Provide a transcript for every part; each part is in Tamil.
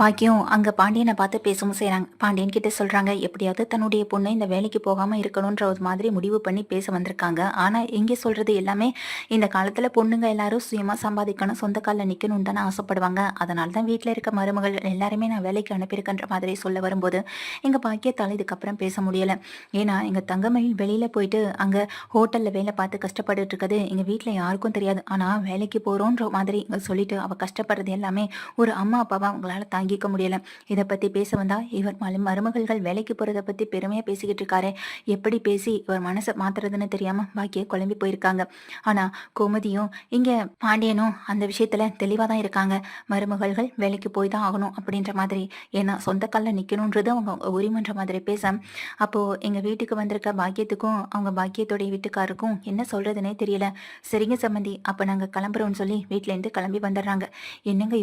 பாக்கியம் அங்க பாண்டியனை பார்த்து பேசவும் செய்றாங்க. பாண்டியன் கிட்ட சொல்றாங்க, எப்படியாவது தன்னுடைய பொண்ணு இந்த வேலைக்கு போகாம இருக்கணுன்ற ஒரு மாதிரி முடிவு பண்ணி பேச வந்திருக்காங்க. ஆனா இங்க சொல்றது எல்லாமே இந்த காலத்துல பொண்ணுங்க எல்லாரும் சுயமா சம்பாதிக்கணும், சொந்த கால்ல நிக்கணும்னு தானே ஆசைப்படுவாங்க. அதனால தான் வீட்ல இருக்க மருமகள் எல்லாருமே நான் வேலைக்கு அனுப்பியிருக்கேன்ற மாதிரி சொல்ல வரும்போது எங்க பாக்கியத்தால இதுக்கப்புறம் பேச முடியல. ஏன்னா எங்க தங்கமயில் வெளியில போயிட்டு அங்க ஹோட்டல்ல வேலை பார்த்து கஷ்டப்பட்டுட்டு இருக்குது எங்க வீட்ல யாருக்கும் தெரியாது. ஆனா வேலைக்கு போறோன்ற மாதிரி இங்க சொல்லிட்டு அவ கஷ்டப்படுறது எல்லாமே ஒரு அம்மா அப்பாவா அவங்களால தாங்கிக்க முடியல. இதை பத்தி பேச வந்தா இவர் மருமகள்கள் வேலைக்கு போறத பத்தி பெருமையா பேசிக்கிட்டு இருக்காரு. எப்படி பேசி இவர் மனசை மாத்துறதுன்னு தெரியாம பாக்கிய குழம்பி போயிருக்காங்க. ஆனா கோமதியும் இங்க பாண்டியனும் அந்த விஷயத்துல தெளிவா தான் இருக்காங்க. மருமகள்கள் வேலைக்கு போய் தான் ஆகணும் அப்படின்ற மாதிரி, ஏன்னா சொந்த கால்ல நிக்கணும்ன்றது அவங்க உரிமைன்ற மாதிரி பேச, அப்போ எங்க வீட்டுக்கு வந்திருக்க பாக்கியத்துக்கும் அவங்க பாக்கியத்தோடைய வீட்டுக்காருக்கும் என்ன சொல்றதுன்னே தெரியல. சரிங்க சம்மந்தி, அப்ப நாங்க கிளம்புறோம்னு சொல்லி வீட்ல இருந்து கிளம்பி வந்துடுறாங்க. என்னங்க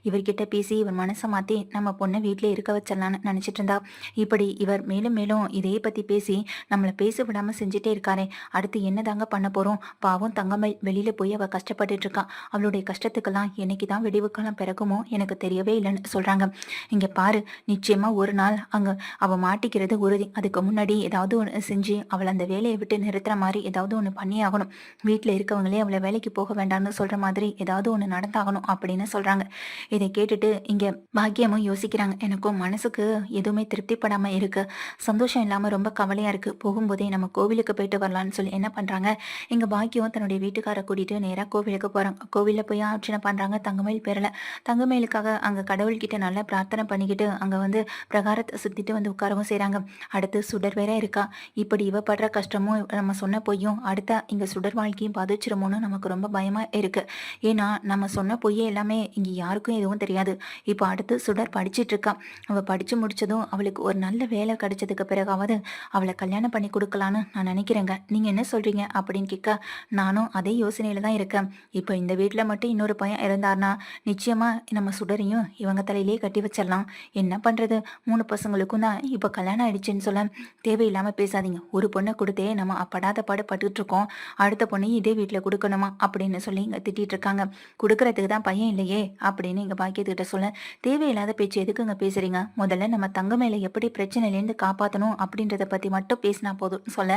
இவர்கிட்ட பேசி இவர் மனசை மாத்தி நம்ம பொண்ணை வீட்டிலே இருக்க வச்சிடலான்னு நினைச்சிட்டு இருந்தா, இப்படி இவர் மேலும் மேலும் இதே பத்தி பேசி நம்மளை பேச விடாம செஞ்சுட்டே இருக்காரே, அடுத்து என்னதாங்க பண்ண போறோம்? பாவம் தங்கம்மை வெளியில போய் அவ கஷ்டப்பட்டுட்டு இருக்கா. அவளுடைய கஷ்டத்துக்கெல்லாம் என்னைக்குதான் விடிவு காலம் பிறக்குமோ எனக்கு தெரியவே இல்லைன்னு சொல்றாங்க. இங்க பாரு, நிச்சயமா ஒரு நாள் அங்க அவ மாட்டிக்கிறது உறுதி. அதுக்கு முன்னாடி ஏதாவது ஒன்று செஞ்சு அவளை அந்த வேலையை விட்டு நிறுத்துற மாதிரி ஏதாவது ஒன்று பண்ணி ஆகணும். வீட்டில் இருக்கவங்களே அவளை வேலைக்கு போக வேண்டாம்னு சொல்ற மாதிரி ஏதாவது ஒன்று நடந்தாகணும் அப்படின்னு சொல்றாங்க. இதை கேட்டுட்டு இங்க பாக்கியமும் யோசிக்கிறாங்க. எனக்கும் மனசுக்கு எதுவுமே திருப்திப்படாம இருக்கு, சந்தோஷம் இல்லாம ரொம்ப கவலையா இருக்கு. போகும்போதே நம்ம கோவிலுக்கு போயிட்டு வரலான்னு சொல்லி என்ன பண்றாங்க, எங்க பாக்கியம் தன்னுடைய வீட்டுக்கார கூட்டிட்டு நேரா கோவிலுக்கு போறாங்க. கோவில்ல போய் அர்ச்சனை பண்றாங்க தங்கமயில் பேரல. தங்கமயிலுக்காக அங்க கடவுள்கிட்ட நல்லா பிரார்த்தனை பண்ணிக்கிட்டு அங்க வந்து பிரகாரத்தை சுத்திட்டு வந்து உட்காரவும் செய்றாங்க. அடுத்து சுடர் வேற இருக்கா. இப்படி இவ படுற கஷ்டமும் நம்ம சொன்ன பொய்யும் அடுத்த இங்க சுடர் வாழ்க்கையும் பாதிச்சிருமோன்னு நமக்கு ரொம்ப பயமா இருக்கு. ஏன்னா நம்ம சொன்ன பொய்யே எல்லாமே இங்க யாருக்கும் எதுவும் தெரியாது. இப்போ அடுத்து சுடர் படிச்சிட்டு இருக்கா. அவ படிச்சு முடிச்சதும் அவளுக்கு ஒரு நல்ல வேலை கிடைச்சதுக்கு பிறகாவது அவளை கல்யாணம் பண்ணி கொடுக்கலான்னு நான் நினைக்கிறேங்க. நீங்க என்ன சொல்றீங்க அப்படின்னு கேட்க, நானும் அதே யோசனையில தான் இருக்கேன். இப்போ இந்த வீட்டுல மட்டும் இன்னொரு பையன் இருந்தார்னா நிச்சயமா நம்ம சுடரையும் இவங்க தலையிலேயே கட்டி வச்சிடலாம். என்ன பண்றது, 3 பசங்களுக்கும் தான் இப்போ கல்யாணம் ஆயிடுச்சுன்னு சொல்ல, தேவையில்லாம பேசாதீங்க. ஒரு பொண்ணை கொடுத்தே நம்ம படாத பாடு பட்டுட்டு இருக்கோம், அடுத்த பொண்ணையும் இதே வீட்டுல கொடுக்கணுமா அப்படின்னு சொல்லி இங்க திட்டிட்டு இருக்காங்க. கொடுக்கறதுக்கு தான் பையன் இல்லையே அப்படின்னு இங்க பாக்கியத்துக்கிட்ட சொல்ல, தேவையில்லாத பேச்சு எதுக்குங்க பேசுறீங்க? முதல்ல நம்ம தங்க மேல எப்படி பிரச்சனையிலேருந்து காப்பாற்றணும் அப்படின்றத பத்தி மட்டும் பேசினா போதும் சொல்ல,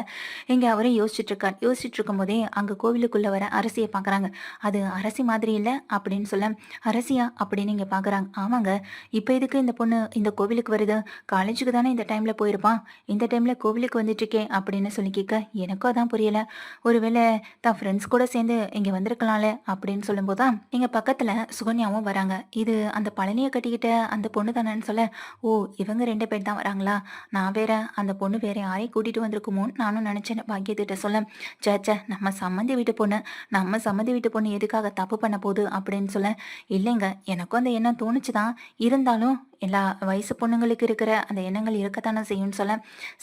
இங்க அவரே யோசிச்சுட்டு இருக்கார். யோசிச்சுட்டு இருக்கும் போதே அங்க கோவிலுக்குள்ள வர அரசியை பாக்குறாங்க. அது அரசி மாதிரி இல்ல அப்படின்னு சொல்ல, அரசியா அப்படின்னு இங்க பாக்குறாங்க. ஆமாங்க, இப்ப எதுக்கு இந்த பொண்ணு இந்த கோவிலுக்கு வருது? காலேஜுக்கு தானே இந்த டைம்ல போயிருப்பான், இந்த டைம்ல கோவிலுக்கு வந்துட்டு இருக்கேன் அப்படின்னு சொல்லி கேட்க, எனக்கும் அதான் புரியல. ஒருவேளை தான் ஃப்ரெண்ட்ஸ் கூட சேர்ந்து இங்க வந்திருக்கலாம்ல அப்படின்னு சொல்லும் போதுதான் எங்க பக்கத்துல சுகன்யாவும் வராங்க. இது அந்த பழனியை கட்டிக்கிட்ட அந்த பொண்ணு தானேன்னு சொல்ல, ஓ இவங்க 2 பேர் தான் வராங்களா, நான் வேற அந்த பொண்ணு வேற யாரையும் கூட்டிட்டு வந்திருக்குமோன்னு நானும் நினைச்சேன் பாக்கியத்திட்ட சொல்ல, சேச்சே நம்ம சம்மந்தி வீட்டு பொண்ணு, நம்ம சம்மந்தி வீட்டு பொண்ணு எதுக்காக தப்பு பண்ண போகுது அப்படின்னு சொல்ல, இல்லைங்க எனக்கும் அந்த எண்ணம் தோணுச்சுதான், இருந்தாலும் எல்லா வயசு பொண்ணுங்களுக்கு இருக்கிற அந்த எண்ணங்கள் இருக்கத்தானே செய்யும்னு சொல்ல,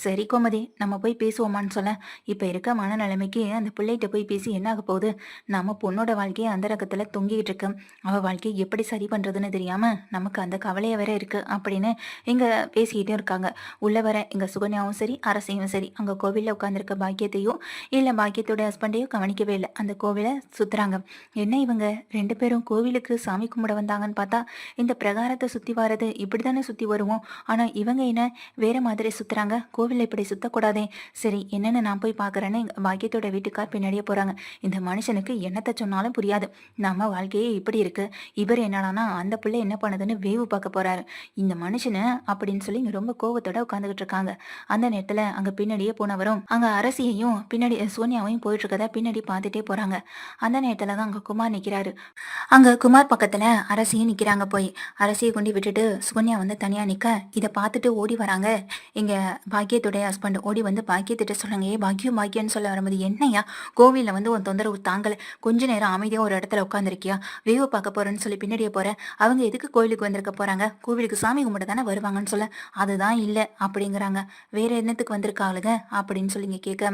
சரி கோமதி நம்ம போய் பேசுவோமான்னு சொல்ல, இப்போ இருக்க மனநிலைமைக்கு அந்த பிள்ளைகிட்ட போய் பேசி என்ன ஆக போகுது, நம்ம பொண்ணோட வாழ்க்கையை அந்த ரகத்துல தொங்கிட்டு இருக்கு, அவள் வாழ்க்கையை எப்படி சரி பண்ணுறதுன்னு தெரியாமல் நமக்கு அந்த கவலையை வேற இருக்குது அப்படின்னு இங்கே பேசிக்கிட்டே இருக்காங்க. உள்ள வர இங்கே சுகன்யாவும் சரி அரசியும் சரி அங்கே கோவிலில் உட்காந்துருக்க பாக்கியத்தையும் இல்லை பாக்கியத்தோட ஹஸ்பண்டையும் கவனிக்கவே இல்லை. அந்த கோவிலை சுற்றுறாங்க. என்ன இவங்க 2 பேரும் கோவிலுக்கு சாமி கும்பிட வந்தாங்கன்னு பார்த்தா இந்த பிரகாரத்தை சுற்றி வர்றது இப்படி தானே சுற்றி வருவோம், ஆனால் இவங்க என்ன வேற மாதிரி சுற்றுறாங்க, கோவிலில் இப்படி சுற்றக்கூடாதே, சரி என்னென்னு நான் போய் பார்க்குறேன்னு பாக்கியத்தோட வீட்டுக்கார் பின்னாடியே போகிறாங்க. இந்த மனுஷனுக்கு என்னத்தை சொன்னாலும் புரியாது, நம்ம வாழ்க்கையே இப்படி இருக்கு, இவர் என்னடானா அந்த பிள்ளை என்ன பண்ணுதுன்னு வேவு பார்க்க போறாரு இந்த மனுஷனு அப்படின்னு சொல்லி இங்க ரொம்ப கோவத்தோட உட்காந்துக்கிட்டு இருக்காங்க. அந்த நேரத்துல அங்க பின்னாடியே போனவரும் அங்க அரசியையும் பின்னாடி சோனியாவையும் போயிட்டு இருக்கத பின்னாடி பார்த்துட்டே போறாங்க. அந்த நேரத்துல தான் அங்க குமார் நிக்கிறாரு. அங்க குமார் பக்கத்துல அரசியும் நிக்கிறாங்க. போய் அரசியை கொண்டு விட்டுட்டு சுகன்யா வந்து தனியா நிக்க, இதை பார்த்துட்டு ஓடி வராங்க இங்க பாக்கியத்துடைய ஹஸ்பண்ட். ஓடி வந்து பாக்கியத்திட்ட சொல்லுங்க, ஏ பாக்கியம் பாக்கியம்னு சொல்ல வரும்போது, என்னையா கோவிலில் வந்து உன் தொந்தரவு தாங்கல, கொஞ்ச நேரம் அமைதியாக ஒரு இடத்துல உட்காந்துருக்கியா, வேவு பார்க்க போறேன்னு சொல்லி பின்னாடியே போற, அவங்க எதுக்கு கோவிலுக்கு வந்திருக்க போறாங்க, கோவிலுக்கு சாமி கும்பிட தானே வருவாங்கன்னு சொல்ல, அதுதான் இல்லை அப்படிங்கிறாங்க. வேற என்னத்துக்கு வந்திருக்காளுங்க அப்படின்னு சொல்லிங்க கேட்க,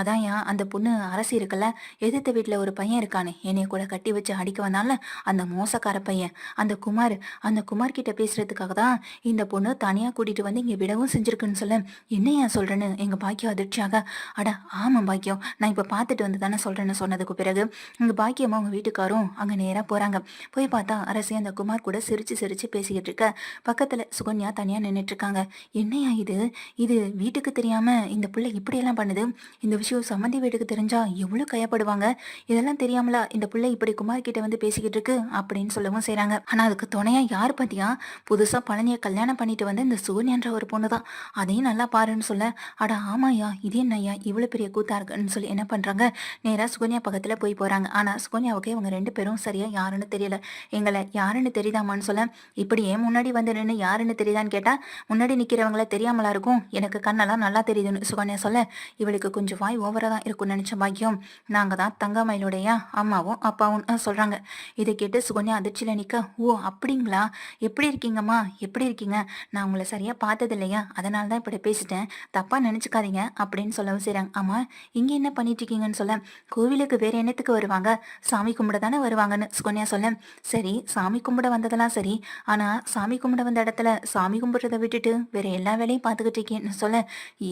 அதான் ஏன் அந்த பொண்ணு அரசி இருக்குல்ல, எதிர்த்த வீட்டில் ஒரு பையன் இருக்கானே என்னைய கூட கட்டி வச்சு அடிக்க வந்தால அந்த மோசக்கார பையன், அந்த குமார் கிட்ட பேசுறதுக்காக அப்படின்றதுக்காக தான் இந்த பொண்ணு தனியா கூட்டிட்டு வந்து இங்க விடவும் செஞ்சிருக்குன்னு சொல்ல. என்னையா சொல்றேன்னு எங்க பாக்கியம் அதிர்ச்சியாக, அட ஆமா பாக்கியம், நான் இப்ப பார்த்துட்டு வந்து தானே சொல்றேன்னு சொன்னதுக்கு பிறகு இங்க பாக்கியமா அவங்க வீட்டுக்காரும் அங்க நேரா போறாங்க. போய் பார்த்தா அரசி அந்த குமார் கூட சிரிச்சு சிரிச்சு பேசிக்கிட்டு இருக்க. பக்கத்துல சுகன்யா தனியா நின்னுட்டு இருக்காங்க. என்னையா இது இது வீட்டுக்கு தெரியாம இந்த பிள்ளை இப்படியெல்லாம் பண்ணுது. இந்த விஷயம் சம்மந்தி வீட்டுக்கு தெரிஞ்சா எவ்வளவு கையப்படுவாங்க. இதெல்லாம் தெரியாமலா இந்த பிள்ளை இப்படி குமார் கிட்ட வந்து பேசிக்கிட்டு இருக்கு அப்படின்னு சொல்லவும் செய்றாங்க. ஆனா அதுக்கு துணையா யார் பாத்தியா, புதுசா பழனியை கல்யாணம் பண்ணிட்டு வந்து இந்த சுகன்யான்ற ஒரு பொண்ணு தான். அதையும் நல்லா பாருன்னு சொல்ல, அட ஆமாயா இது என்னய்யா இவ்வளவு பெரிய கூத்தா இருக்குன்னு சொல்லி என்ன பண்றாங்க, நேரா சுகன்யா பக்கத்துல போய் போறாங்க. ஆனா சுகன்யாவுக்கு இவங்க ரெண்டு பேரும் சரியா யாருன்னு தெரியல. எங்களை யாருன்னு தெரியுதாமான்னு சொல்ல, இப்படி ஏன் முன்னாடி வந்து நின்று யாருன்னு தெரியுதான்னு கேட்டா, முன்னாடி நிக்கிறவங்கள தெரியாமலா இருக்கும், எனக்கு கண்ணெல்லாம் நல்லா தெரியுதுன்னு சுகன்யா சொல்ல, இவளுக்கு கொஞ்சம் வாய் ஓவரா தான் இருக்கும்னு நினைச்ச பாக்கியம், நாங்க தான் தங்கமயிலுடைய அம்மாவும் அப்பாவும் சொல்றாங்க. இதை கேட்டு சுகன்யா அதிர்ச்சியில நிக்க, ஓ அப்படிங்களா, எப்படி இருக்கீங்கம்மா, எப்படி இருக்கீங்க, நான் உங்களை சரியா பார்த்தது இல்லையா, அதனால தான் இப்படி பேசிட்டேன், தப்பா நினைச்சுக்காதீங்க அப்படின்னு சொல்லவும் செய்றாங்க. ஆமா இங்க என்ன பண்ணிட்டு இருக்கீங்கன்னு சொல்ல, கோவிலுக்கு வேற என்னத்துக்கு வருவாங்க, சாமி கும்பிட தானே வருவாங்கன்னு சுகன்யா சொல்ல, சரி சாமி கும்பிட வந்ததெல்லாம் சரி, ஆனா சாமி கும்பிட வந்த இடத்துல சாமி கும்பிடுறதை விட்டுட்டு வேற எல்லா வேலையும் பார்த்துக்கிட்டு இருக்கேன்னு சொல்ல,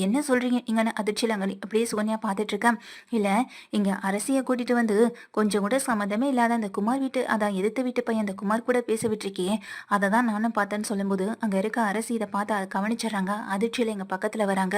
என்ன சொல்றீங்க இங்கன்னு அதிர்ச்சியில அங்க அப்படியே சுகன்யா பார்த்துட்டு இருக்கேன். இல்ல இங்க அரசியை கூட்டிட்டு வந்து கொஞ்சம் கூட சம்மந்தமே இல்லாத அந்த குமார் வீட்டு அதான் எதிர்த்து வீட்டு பையன் அந்த குமார் கூட பேச விட்டுருக்கே, அதை தான் நானும் பார்த்தேன்னு சொல்லும்போது அங்க இருக்க அரசி இதை பார்த்து அதை கவனிச்சிடறாங்க. அதிர்ச்சியில எங்க பக்கத்துல வராங்க.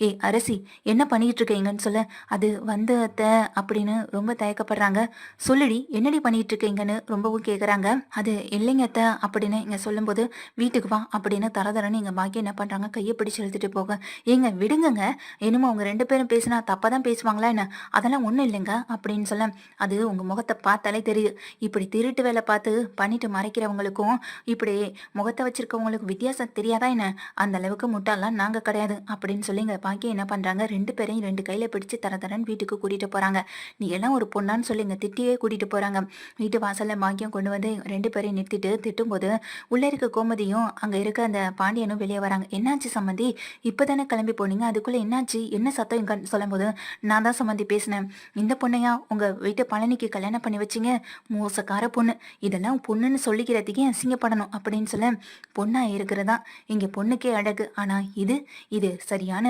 ஏ அரசி என்ன பண்ணிட்டு இருக்கீங்கன்னு சொல்ல, அது வந்து அத்தை அப்படின்னு ரொம்ப தயக்கப்படுறாங்க. சொல்லுடி என்னடி பண்ணிட்டு இருக்கீங்கன்னு ரொம்பவும் கேக்குறாங்க. அது இல்லைங்க அத்தை அப்படின்னு இங்க சொல்லும்போது, வீட்டுக்கு வா அப்படின்னு தரதரன்னு எங்க பாக்கியம் என்ன பண்றாங்க, கையை பிடிச்சு எழுதிட்டு போக, ஏங்க விடுங்கங்க, என்னமோ அவங்க ரெண்டு பேரும் பேசினா தப்பாதான் பேசுவாங்களா என்ன, அதெல்லாம் ஒண்ணும் இல்லைங்க அப்படின்னு சொல்ல, அது உங்க முகத்தை பார்த்தாலே தெரியுது, இப்படி திருட்டு வேலை பார்த்து பண்ணிட்டு மறைக்கிறவங்களுக்கும் இப்படி முகத்தை வச்சிருக்கவங்களுக்கும் வித்தியாசம் தெரியாதா என்ன, அந்த அளவுக்கு முட்டாலாம் நாங்க கிடையாது அப்படின்னு சொல்லி இங்க பாக்கியம் என்ன பண்றாங்க, ரெண்டு பேரையும் ரெண்டு கையில பிடிச்சு தரதரன்னு வீட்டுக்கு கூட்டிட்டு போறாங்க. நீ எல்லாம் ஒரு பொண்ணான்னு சொல்லி இங்க திட்டியே கூட்டிட்டு போறாங்க. வீட்டு வாசல்ல பாக்கியம் கொண்டு வந்து ரெண்டு பேரையும் நிறுத்திட்டு திட்டும்போது, உள்ள இருக்க கோமதியும் அங்க இருக்க அந்த பாண்டியனும் வெளியே வராங்க. என்னாச்சு சம்மந்தி, இப்பதானே கிளம்பி போனீங்க, அதுக்குள்ள என்னாச்சு, என்ன சத்தம் இங்கன்னு சொல்லும்போது, நான் தான் சம்மந்தி பேசினேன், இந்த பொண்ணையா உங்க வீட்டு பழனிக்கு கல்யாணம் பண்ணி வச்சிங்க, மோசக்கார பொண்ணு, இதெல்லாம் பொண்ணுன்னு சொல்லிக்கிறதுக்கே அசிங்கப்படணும் அப்படின்னு சொல்ல, பொண்ணா இருக்கிறதா இங்க பொண்ணுக்கே அழகு, ஆனா இது இது சரியான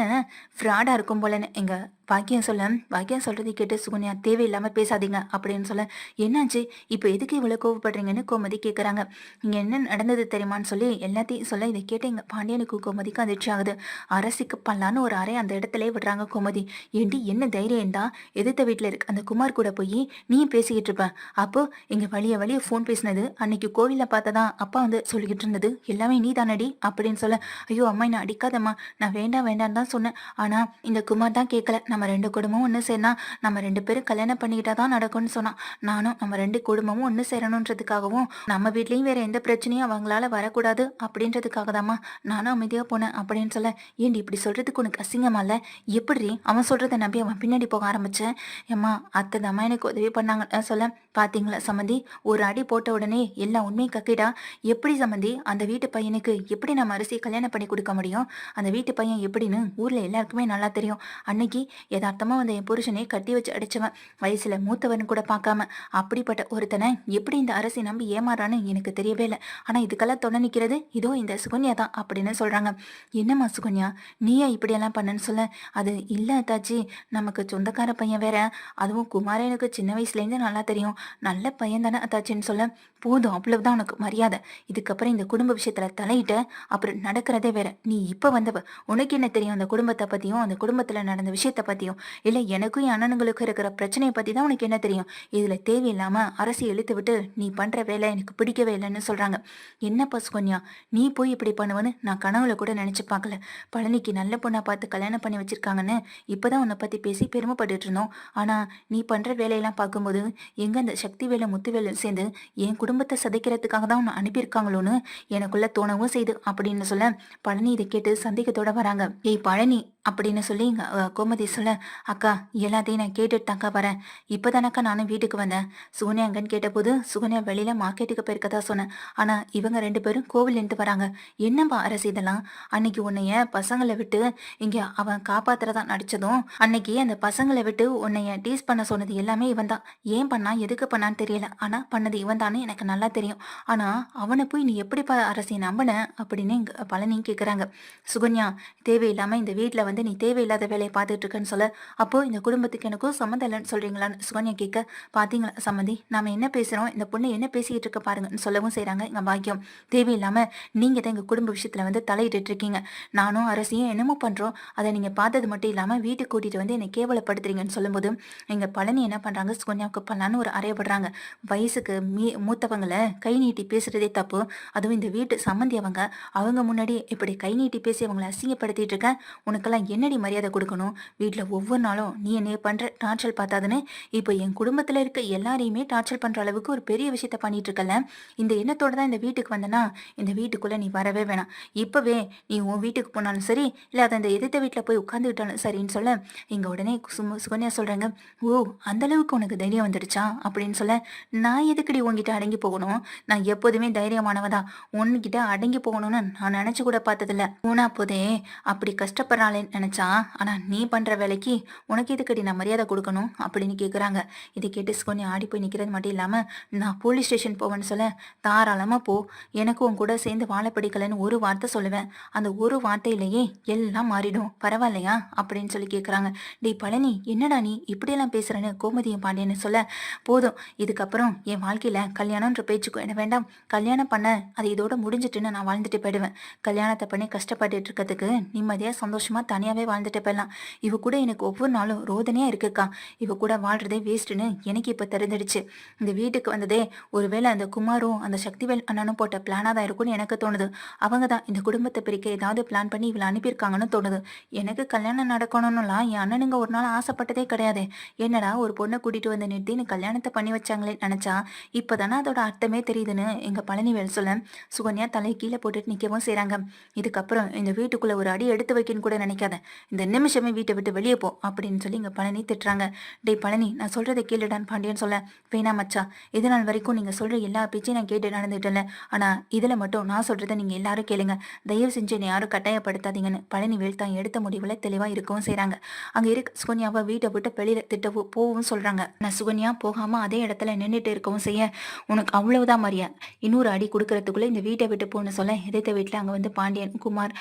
ஃப்ராடா இருக்கும் போலன்னு எங்க பாக்கியம் சொல்ல, பாக்கியம் சொல்றதை கேட்டு சுகன்யா தேவையில்லாம பேசாதீங்க அப்படின்னு சொல்ல, என்னாச்சு இப்போ எதுக்கு இவ்வளவு கோவப்படுறீங்கன்னு கோமதி கேட்கறாங்க. இங்க என்ன நடந்தது தெரியுமான்னு சொல்லி எல்லாத்தையும் சொல்ல, இதை கேட்டு எங்க பாண்டியனுக்கு கோமதிக்கு அதிர்ச்சி ஆகுது. அரசிக்கு பல்லான்னு ஒரு அறை அந்த இடத்துல விடுறாங்க கோமதி. ஏண்டி என்ன தைரியம் தான் எதிர்த்த வீட்டுல இருக்கு அந்த குமார் கூட போய் நீ பேசிக்கிட்டு இருப்ப, அப்போ இங்க வழிய வழிய போன் பேசினது அன்னைக்கு கோவில்ல பார்த்ததான் அப்பா வந்து சொல்லிக்கிட்டு இருந்தது எல்லாமே நீ தானடி அப்படின்னு சொல்ல, ஐயோ அம்மா என்ன அடிக்காதம்மா, நான் வேண்டாம் வேண்டான்னு தான் சொன்னேன், ஆனா இந்த குமார் தான் கேட்கல, நம்ம ரெண்டு குடும்பமும் ஒன்று சேர்னா நம்ம ரெண்டு பேரும் கல்யாணம் பண்ணிக்கிட்டா தான் நடக்கும்னு சொன்னான், நானும் நம்ம ரெண்டு குடும்பமும் ஒன்று சேரணுன்றதுக்காகவும் நம்ம வீட்லேயும் வேற எந்த பிரச்சனையும் அவங்களால வரக்கூடாது அப்படின்றதுக்காக தாம்மா நானும் அமைதியாக போனேன் அப்படின்னு சொல்ல, ஏண்டி இப்படி சொல்றதுக்கு உனக்கு அசிங்கமா இல்லை, எப்படி அவன் சொல்றதை நம்பி அவன் பின்னாடி போக ஆரம்பிச்சேன், ஏம்மா அத்தை தாம்மா எனக்கு உதவி பண்ணாங்க சொல்ல, பாத்தீங்களா சம்மந்தி, ஒரு அடி போட்ட உடனே எல்லா உண்மையும் கக்கிட்டா, எப்படி சம்மந்தி அந்த வீட்டு பையனுக்கு எப்படி நம்ம அரிசி கல்யாணம் பண்ணி கொடுக்க முடியும், அந்த வீட்டு பையன் எப்படின்னு ஊர்ல எல்லாருக்குமே நல்லா தெரியும், அன்னைக்கு யதார்த்தமா வந்து என் புருஷனை கட்டி வச்சு அடிச்சவன், வயசுல மூத்தவன் கூட பார்க்காம, அப்படிப்பட்ட ஒருத்தனை எப்படி இந்த அரசி நம்பி ஏமாறான்னு எனக்கு தெரியவே இல்லை, ஆனா இதுக்கெல்லாம் துணை நிக்கிறது இதோ இந்த சுகன்யா தான் அப்படின்னு சொல்றாங்க. என்னம்மா சுகன்யா நீயா இப்படியெல்லாம் பண்ணன்னு சொல்ல, அது இல்ல அத்தாச்சி, நமக்கு சொந்தக்கார பையன் வேற, அதுவும் குமார் எனக்கு சின்ன வயசுலேருந்து நல்லா தெரியும், நல்ல பையன் தானே அத்தாச்சின்னு சொல்ல, போதும் அவ்வளவுதான் உனக்கு மரியாதை, இதுக்கப்புறம் இந்த குடும்ப விஷயத்துல தலையிட்ட அப்புறம் நடக்கிறதே வேற, நீ இப்ப வந்தவ, உனக்கு என்ன தெரியும் அந்த குடும்பத்தை பத்தியும் அந்த குடும்பத்துல நடந்த விஷயத்த பத்தியும், இல்ல எனக்கும் என் அண்ணனுங்களுக்கும் இருக்கிற பிரச்சனையை பத்தி தான் உனக்கு என்ன தெரியும், இதுல தேவையில்லாம அரசு இழுத்து விட்டு நீ பண்ற வேலை எனக்கு பிடிக்கவே இல்லைன்னு சொல்றாங்க. என்னப்பா சுகன்யா நீ போய் இப்படி பண்ணுவன்னு நான் கனவுல கூட நினைச்சு பார்க்கல, பழனிக்கு நல்ல பொண்ணா பார்த்து கல்யாணம் பண்ணி வச்சிருக்காங்கன்னு இப்பதான் உன்னை பத்தி பேசி பெருமைப்பட்டுட்டு இருந்தோம், ஆனா நீ பண்ற வேலையெல்லாம் பார்க்கும்போது எங்க அந்த சக்தி வேலை முத்து வேலை சேர்ந்து என் குடும்பத்தை சதைக்கிறதுக்காக தான் உன்னை அனுப்பியிருக்காங்களோன்னு எனக்குள்ள தோணவும் செய்து அப்படின்னு சொல்ல, பழனி இதை கேட்டு சந்தேகத்தோட வராங்க. ஏய் பழனி அப்படின்னு சொல்லி கோமதி சொல்ல, "அக்கா எல்லாத்தையும் நான் கேட்டுட்டு தான்க்கா வரேன். இப்பதானக்கா நானும் வீட்டுக்கு வந்தேன். சுகன்யா எங்கன்னு கேட்டபோது, சுகன்யா வெளியில மார்க்கெட்டுக்கு போயிருக்கதா சொன்னேன். ஆனா இவங்க 2 பேரும் கோவில்லேருந்து வராங்க. என்னம்மா அரசு இதெல்லாம்? அன்னைக்கு உன்னைய பசங்கள விட்டு இங்க அவன் காப்பாத்துறதா நடிச்சதும், அன்னைக்கு அந்த பசங்கள விட்டு உன்னைய டீஸ் பண்ண சொன்னது எல்லாமே இவன் தான். ஏன் பண்ணா? எதுக்கு பண்ணான்னு தெரியல. ஆனா பண்ணது இவன் தான்னு எனக்கு நல்லா தெரியும். ஆனா அவன போய் நீ எப்படிப்பா அரசி நம்புன?" அப்படின்னு பழனி கேக்குறாங்க. சுகன்யா, தேவையில்லாம இந்த வீட்ல வந்து நீ தேவையில்லாத வேலையை பார்த்துட்டு இருக்கன்னு சொல்ல, அப்போ இந்த குடும்பத்துக்கு எனக்கும் சம்மந்தம் இல்லைன்னு சொல்றீங்களான்னு சுகன்யா கேட்க, பாத்தீங்களா சம்மந்தி, நாம என்ன பேசுறோம், இந்த பொண்ணு என்ன பேசிக்கிட்டு இருக்க பாருங்கன்னு சொல்லவும் செய்றாங்க எங்க பாக்கியம். தேவையில்லாம நீங்க தான் எங்க குடும்ப விஷயத்துல வந்து தலையிட்டு இருக்கீங்க. நானும் அரசியும் என்னமோ பண்றோம், அதை நீங்க பார்த்தது மட்டும் இல்லாம வீட்டுக்கு கூட்டிட்டு வந்து என்னை கேவலப்படுத்துறீங்கன்னு சொல்லும்போது, எங்க பழனி என்ன பண்றாங்க, சுகன்யாவுக்கு பல்லான்னு ஒரு அறையப்படுறாங்க. வயசுக்கு மூத்தவங்களை கை நீட்டி பேசுறதே தப்பு. அதுவும் இந்த வீட்டு சம்மந்தி அவங்க முன்னாடி இப்படி கை நீட்டி பேசி அவங்களை அசிங்கப்படுத்திட்டு இருக்க. உனக்கெல்லாம் என்னடி மரியாதை கொடுக்கணும்? வீட்டில் ஒவ்வொரு நாளும் நீ என்னைய பண்ற டார்ச்சல் பார்த்தாதுன்னு இப்போ என் குடும்பத்தில் இருக்க எல்லாரையுமே டார்ச்சல் பண்ற அளவுக்கு ஒரு பெரிய விஷயத்த பண்ணிட்டு இருக்கல. இந்த எண்ணத்தோட தான் இந்த வீட்டுக்கு வந்தனா, இந்த வீட்டுக்குள்ள நீ வரவே வேணாம். இப்பவே நீ உன் வீட்டுக்கு போனாலும் சரி, இல்லை அதை அந்த எதிர்த்த வீட்டில் போய் உட்காந்துக்கிட்டாலும் சரின்னு சொல்ல, இங்க உடனே சுகன்யா சொல்றாங்க, "ஓ, அந்த அளவுக்கு உனக்கு தைரியம் வந்துடுச்சா?" அப்படின்னு சொல்ல, "நான் எதுக்கடி உன்கிட்ட அடங்கி போகணும்? நான் எப்போதுமே தைரியமானவதான். உன்கிட்ட அடங்கி போகணும்னு நான் நினைச்சு கூட பார்த்ததில்ல. ஊனா போதே அப்படி கஷ்டப்படுறாளேன்னு நினைச்சா, ஆனா நீ பண்ற வேலைக்கு உனக்கு எதுக்கடி நான் மரியாதை கொடுக்கணும்?" அப்படின்னு கேக்குறாங்க. இதை கேட்டு சுகன்யா ஆடி போய் நிக்கிறது மட்டும் இல்லாம, "நான் போலீஸ் ஸ்டேஷன் போவேன்னு சொல்ல, தாராளமா போ. எனக்கு உன் கூட சேர்ந்து வாழ பிடிக்கலன்னு ஒரு வார்த்தை சொல்லுவேன். அந்த ஒரு வார்த்தையிலேயே எல்லாம் மாறிடும். பரவாயில்லையா?" அப்படின்னு சொல்லி கேக்குறாங்க. "டேய் பழனி, என்னடா நீ இப்படியெல்லாம் பேசுறேன்னு கோமதியும் பாண்டியன்னு சொல்ல, போதும், இதுக்கப்புறம் என் வாழ்க்கையில கல்யாணம்ன்ற பேச்சுக்கு என்ன வேண்டாம். கல்யாணம் பண்ண அது இதோட முடிஞ்சிட்டுன்னு நான் வாழ்ந்துட்டு போயிடுவேன். கல்யாணத்தை பண்ணி கஷ்டப்பட்டுட்டு இருக்கிறதுக்கு நிம்மதியாக சந்தோஷமா தனியாகவே வாழ்ந்துட்டு போயிடலாம். இவ கூட எனக்கு ஒவ்வொரு நாளும் ரோதனையாக இருக்குக்கா. இவ கூட வாழ்றதே வேஸ்ட்டுன்னு எனக்கு இப்போ தெரிஞ்சிடுச்சு. இந்த வீட்டுக்கு வந்ததே ஒருவேளை அந்த குமாரும் அந்த சக்திவேல் அண்ணனும் போட்ட பிளானாக தான் இருக்கும்னு எனக்கு தோணுது. அவங்க தான் இந்த குடும்பத்தை பிரிக்க ஏதாவது பிளான் பண்ணி இவளை அனுப்பியிருக்காங்கன்னு தோணுது. எனக்கு கல்யாணம் நடக்கணும்னுலாம் என் அண்ணனுங்க ஒரு நாள் ஆசைப்பட்டதே கிடையாது. என்னடா ஒரு பொண்ணை கூட்டிட்டு வந்து நிறுத்தின்னு கல்யாணத்தை பண்ணி வச்சாங்களே நினைச்சா இப்போதானே அதோட அர்த்தமே தெரியுதுன்னு எங்க பழனிவேல் சொல்ல, சுகன்யா தலையை கீழே போட்டுட்டு நிற்கவும் செய்கிறாங்க. "இதுக்கப்புறம் இந்த வீட்டுக்குள்ளே ஒரு அடி எடுத்து வைக்கன்னு கூட நினைக்காத. இந்த நிமிஷமே வீட்டை விட்டு வெளியே போ" அப்படின்னு சொல்லி இங்கே பழனி திட்டுறாங்க. "டேய் பழனி, நான் சொல்கிறத கேளுடான்னு" பாண்டியன் சொல்ல, "வேணாம் மச்சா, இது நாள் வரைக்கும் நீங்கள் சொல்கிற எல்லா பேச்சையும் நான் கேட்டு நடந்துட்டேன்ல. ஆனால் இதில் மட்டும் நான் சொல்கிறத நீங்கள் எல்லாரும் கேளுங்க. தயவு செஞ்சு என்னை யாரும் கட்டாயப்படுத்தாதீங்கன்னு" பழனிவேல் தான் எடுத்த முடிவில் தெளிவாக இருக்கவும் செய்கிறாங்க. அங்கே இருக்க சுகன்யாவை வீட்டை விட்டு வெளியில் திட்டவும் போகவும் சொல்கிறாங்க. நான் சுகன்யா போகாமல் அதே இடத்துல நின்றுட்டு இருக்கவும் செய்ய, "உனக்கு அவ்வளவுதான் மரியா, இன்னொரு அடி கொடுக்கறதுக்குள்ள இந்த வீட்டை விட்டு போன்னு சொல்ல." எதிர்த்த வீட்டில் அங்கே வந்து பாண்டியன் குமார்,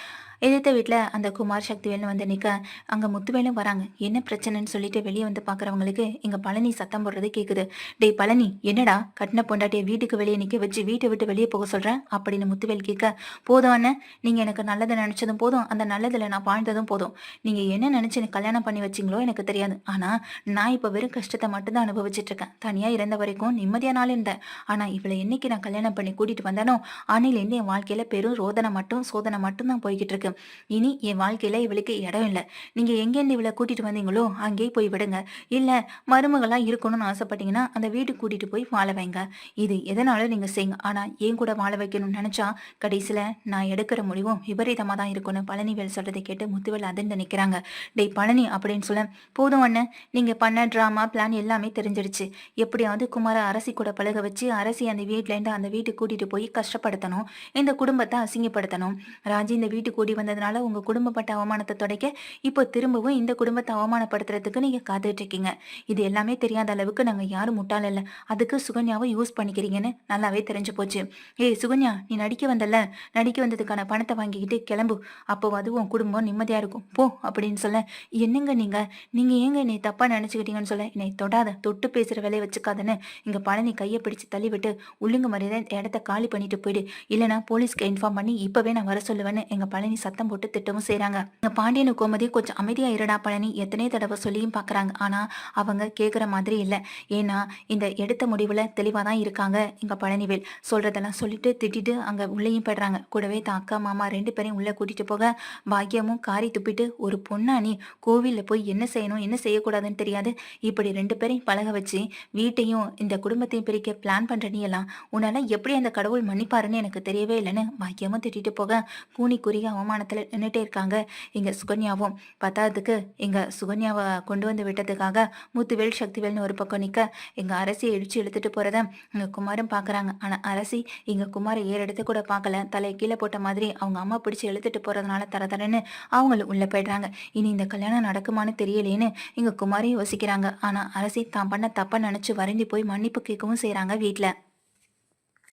எதிர்த்த வீட்டில் அந்த குமார் சக்திவேல்னு வந்து நிற்க, அங்கே முத்துவேலும் வராங்க. என்ன பிரச்சனைன்னு சொல்லிட்டு வெளியே வந்து பார்க்குறவங்களுக்கு இங்கே பழனி சத்தம் போடுறது கேட்குது. "டேய் பழனி, என்னடா கட்டின பொண்டாட்டியை வீட்டுக்கு வெளியே நிற்க வச்சு வீட்டை விட்டு வெளியே போக சொல்கிறேன்?" அப்படின்னு முத்துவேல் கேட்க, "போதும் அண்ணன், நீங்கள் எனக்கு நல்லதை நினச்சதும் போதும், அந்த நல்லதில் நான் வாழ்ந்ததும் போதும். நீங்கள் என்ன நினச்சி எனக்கு கல்யாணம் பண்ணி வச்சிங்களோ எனக்கு தெரியாது. ஆனால் நான் இப்போ வெறும் கஷ்டத்தை மட்டும்தான் அனுபவிச்சுட்டு இருக்கேன். தனியாக இருந்த வரைக்கும் நிம்மதியான நாள் இருந்தேன். ஆனால் இவளை என்னைக்கு நான் கல்யாணம் பண்ணி கூட்டிகிட்டு வந்தானோ அன்னிலேருந்து என் வாழ்க்கையில் பெரும் ரோதனை மட்டும் சோதனை மட்டும் தான் போய்கிட்டு இருக்கு. இனி என் வாழ்க்கையில இவளுக்கு இடம் இல்லை. நீங்க எங்கேருந்து இவளை கூட்டிட்டு வந்தீங்களோ அங்கேயே போய் விடுங்க. இல்ல மருமகளா இருக்கணும்னு ஆசைப்பட்டீங்கன்னா அந்த வீட்டுக்கு கூட்டிட்டு போய் வாழ வைங்க. இது எதனாலும் நீங்க செய்யுங்க. ஆனா என் கூட வாழ வைக்கணும்னு நினைச்சா கடைசியில நான் எடுக்கிற முடிவும் விபரீதமா தான் இருக்கும்னு பழனிவேல் சொல்றதை கேட்டு முத்துவேல் அதிர்ந்து நிக்கிறாங்க. "டேய் பழனி" அப்படின்னு சொல்ல, "போதும் அண்ணன், நீங்க பண்ண டிராமா பிளான் எல்லாமே தெரிஞ்சிடுச்சு. எப்படியாவது குமார அரசி கூட பழக வச்சு அரசி அந்த வீட்டிலேருந்து அந்த வீட்டுக்கு கூட்டிட்டு போய் கஷ்டப்படுத்தணும். இந்த குடும்பத்தை அசிங்கப்படுத்தணும். ராஜி இந்த வீட்டுக்கு கூடி வந்ததுனால உங்க குடும்பப்பட்ட அவமானத்தை துடைக்க இப்போ திரும்பவும் இந்த குடும்பத்தை அவமானப்படுத்துறதுக்கு நீங்க காத்துட்டு இருக்கீங்க. இது எல்லாமே தெரியாத அளவுக்கு நாங்க யாரும் முட்டாள் இல்ல. அதுக்கு சுகன்யாவை யூஸ் பண்ணிக்கிறீங்கன்னு நல்லாவே தெரிஞ்சு போச்சு. ஏய் சுகன்யா, நீ நடிக்க வந்தல, நடிக்க வந்ததுக்கான பணத்தை வாங்கிக்கிட்டு கிளம்பு. அப்போவாது உன் குடும்பம் நிம்மதியா இருக்கும், போ" அப்படின்னு சொல்ல, "என்னங்க நீங்க நீங்க ஏங்க என்னை தப்பா நினைச்சுக்கிட்டீங்கன்னு சொல்ல, என்னை தொடாத, தொட்டு பேசுற வேலையை வச்சுக்காதன்னு இங்க பழனி கையை பிடிச்சு தள்ளிவிட்டு, "ஒழுங்கு மரியாதை இடத்த காலி பண்ணிட்டு போயிடு, இல்லைன்னா போலீஸ்க்கு இன்ஃபார்ம் பண்ணி இப்பவே நான் வர சொல்லுவேன்னு" எங்க பழனி சத்தம் போட்டு திட்டவும் செய்றாங்க. இந்த பாண்டியனு கோமதி கொஞ்சம் அமைதியா இருடா பழனி எத்தனை தடவை சொல்லியும் பாக்குறாங்க. ஆனா அவங்க கேக்குற மாதிரி இல்ல. ஏன்னா இந்த எடுத்த முடிவுல தெளிவா தான் இருக்காங்க. எங்க பழனிவேல் சொல்றதெல்லாம் சொல்லிட்டு திட்டிட்டு அங்க உள்ளேயும் போயிடுறாங்க. கூடவே தான் அக்கா மாமா 2 பேரையும் உள்ள கூட்டிட்டு போக, பாக்கியமும் காரி துப்பிட்டு, "ஒரு பொண்ணா நீ கோவில்ல போய் என்ன செய்யணும் என்ன செய்யக்கூடாதுன்னு தெரியாது, இப்படி 2 பேரையும் பழக வச்சு வீட்டையும் இந்த குடும்பத்தையும் பிரிக்க பிளான் பண்ற நீ எல்லாம் உன்னால எப்படி அந்த கடவுள் மன்னிப்பாருன்னு எனக்கு தெரியவே இல்லைன்னு" பாக்கியமும் திட்டிட்டு போக, கூனி குறுகி அவமானம் அவமானத்தில் நின்றுட்டே இருக்காங்க இங்க சுகன்யாவும். பத்தாததுக்கு இங்க சுகன்யாவை கொண்டு வந்து விட்டதுக்காக முத்துவேல் சக்திவேல்னு ஒரு பக்கம் நிக்க எங்க அரசியை இடிச்சு இழுத்துட்டு போறத இங்க குமாரும் பாக்குறாங்க. ஆனா அரசி இங்க குமாரை ஏறெடுத்து கூட பார்க்கல. தலையை கீழே போட்ட மாதிரி அவங்க அம்மா பிடிச்சு இழுத்துட்டு போறதுனால தரன்னு அவங்களும் உள்ள போயிடுறாங்க. இனி இந்த கல்யாணம் நடக்குமான்னு தெரியலேன்னு இங்க குமாரையும் யோசிக்கிறாங்க. ஆனா அரசி தான் பண்ண தப்ப நினைச்சு வருந்தி போய் மன்னிப்பு கேட்கவும் செய்றாங்க வீட்ல.